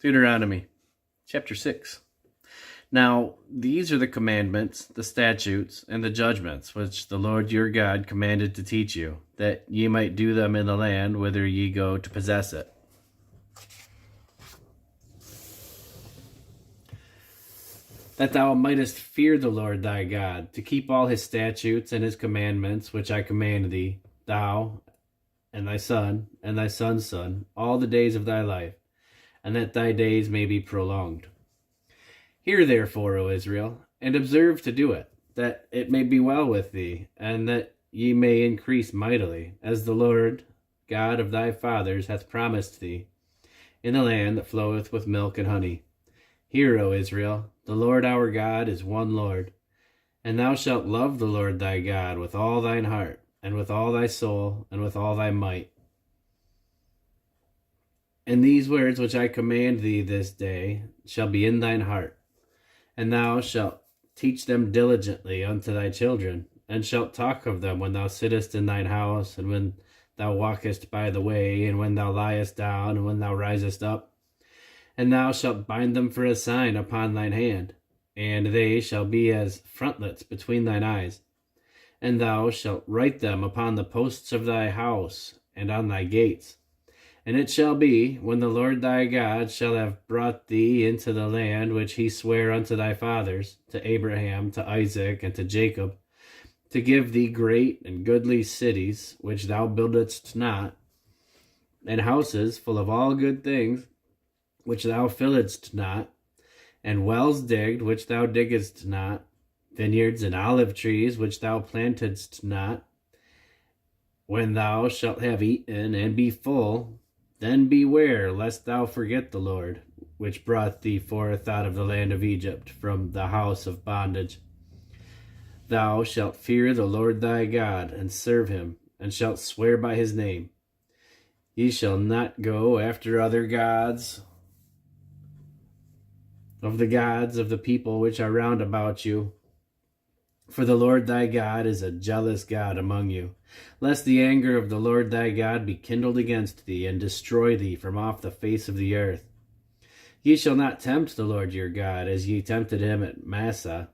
Deuteronomy chapter 6. Now these are the commandments, the statutes, and the judgments, which the Lord your God commanded to teach you, that ye might do them in the land whither ye go to possess it. That thou mightest fear the Lord thy God, to keep all his statutes and his commandments, which I command thee, thou and thy son, and thy son's son, all the days of thy life, and that thy days may be prolonged. Hear therefore, O Israel, and observe to do it, that it may be well with thee, and that ye may increase mightily, as the Lord God of thy fathers hath promised thee, in the land that floweth with milk and honey. Hear, O Israel, the Lord our God is one Lord, and thou shalt love the Lord thy God with all thine heart, and with all thy soul, and with all thy might. And these words which I command thee this day shall be in thine heart, and thou shalt teach them diligently unto thy children, and shalt talk of them when thou sittest in thine house, and when thou walkest by the way, and when thou liest down, and when thou risest up. And thou shalt bind them for a sign upon thine hand, and they shall be as frontlets between thine eyes. And thou shalt write them upon the posts of thy house and on thy gates. And it shall be, when the Lord thy God shall have brought thee into the land which he sware unto thy fathers, to Abraham, to Isaac, and to Jacob, to give thee great and goodly cities, which thou buildedst not, and houses full of all good things, which thou filledst not, and wells digged, which thou diggedst not, vineyards and olive trees, which thou plantedst not. When thou shalt have eaten and be full, then beware lest thou forget the Lord, which brought thee forth out of the land of Egypt, from the house of bondage. Thou shalt fear the Lord thy God, and serve him, and shalt swear by his name. Ye shall not go after other gods, of the people which are round about you. For the Lord thy God is a jealous God among you, lest the anger of the Lord thy God be kindled against thee, and destroy thee from off the face of the earth. Ye shall not tempt the Lord your God, as ye tempted him at Massah.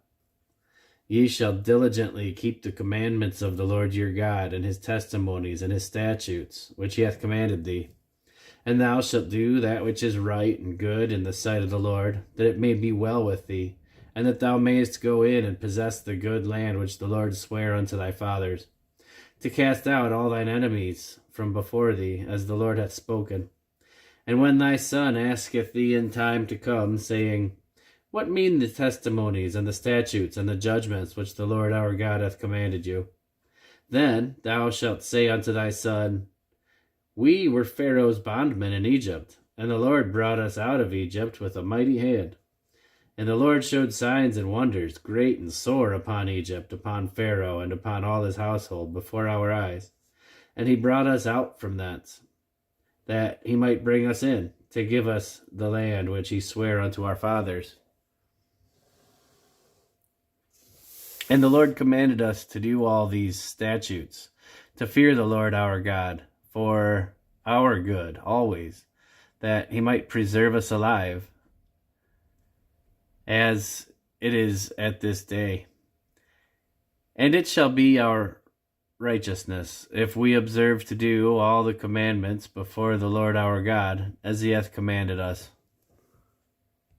Ye shall diligently keep the commandments of the Lord your God, and his testimonies, and his statutes, which he hath commanded thee. And thou shalt do that which is right and good in the sight of the Lord, that it may be well with thee, and that thou mayest go in and possess the good land which the Lord sware unto thy fathers, to cast out all thine enemies from before thee, as the Lord hath spoken. And when thy son asketh thee in time to come, saying, What mean the testimonies and the statutes and the judgments which the Lord our God hath commanded you? Then thou shalt say unto thy son, We were Pharaoh's bondmen in Egypt, and the Lord brought us out of Egypt with a mighty hand. And the Lord showed signs and wonders, great and sore, upon Egypt, upon Pharaoh, and upon all his household, before our eyes. And he brought us out from thence, that he might bring us in, to give us the land which he sware unto our fathers. And the Lord commanded us to do all these statutes, to fear the Lord our God, for our good always, that he might preserve us alive, as it is at this day. And it shall be our righteousness, if we observe to do all the commandments before the Lord our God, as he hath commanded us.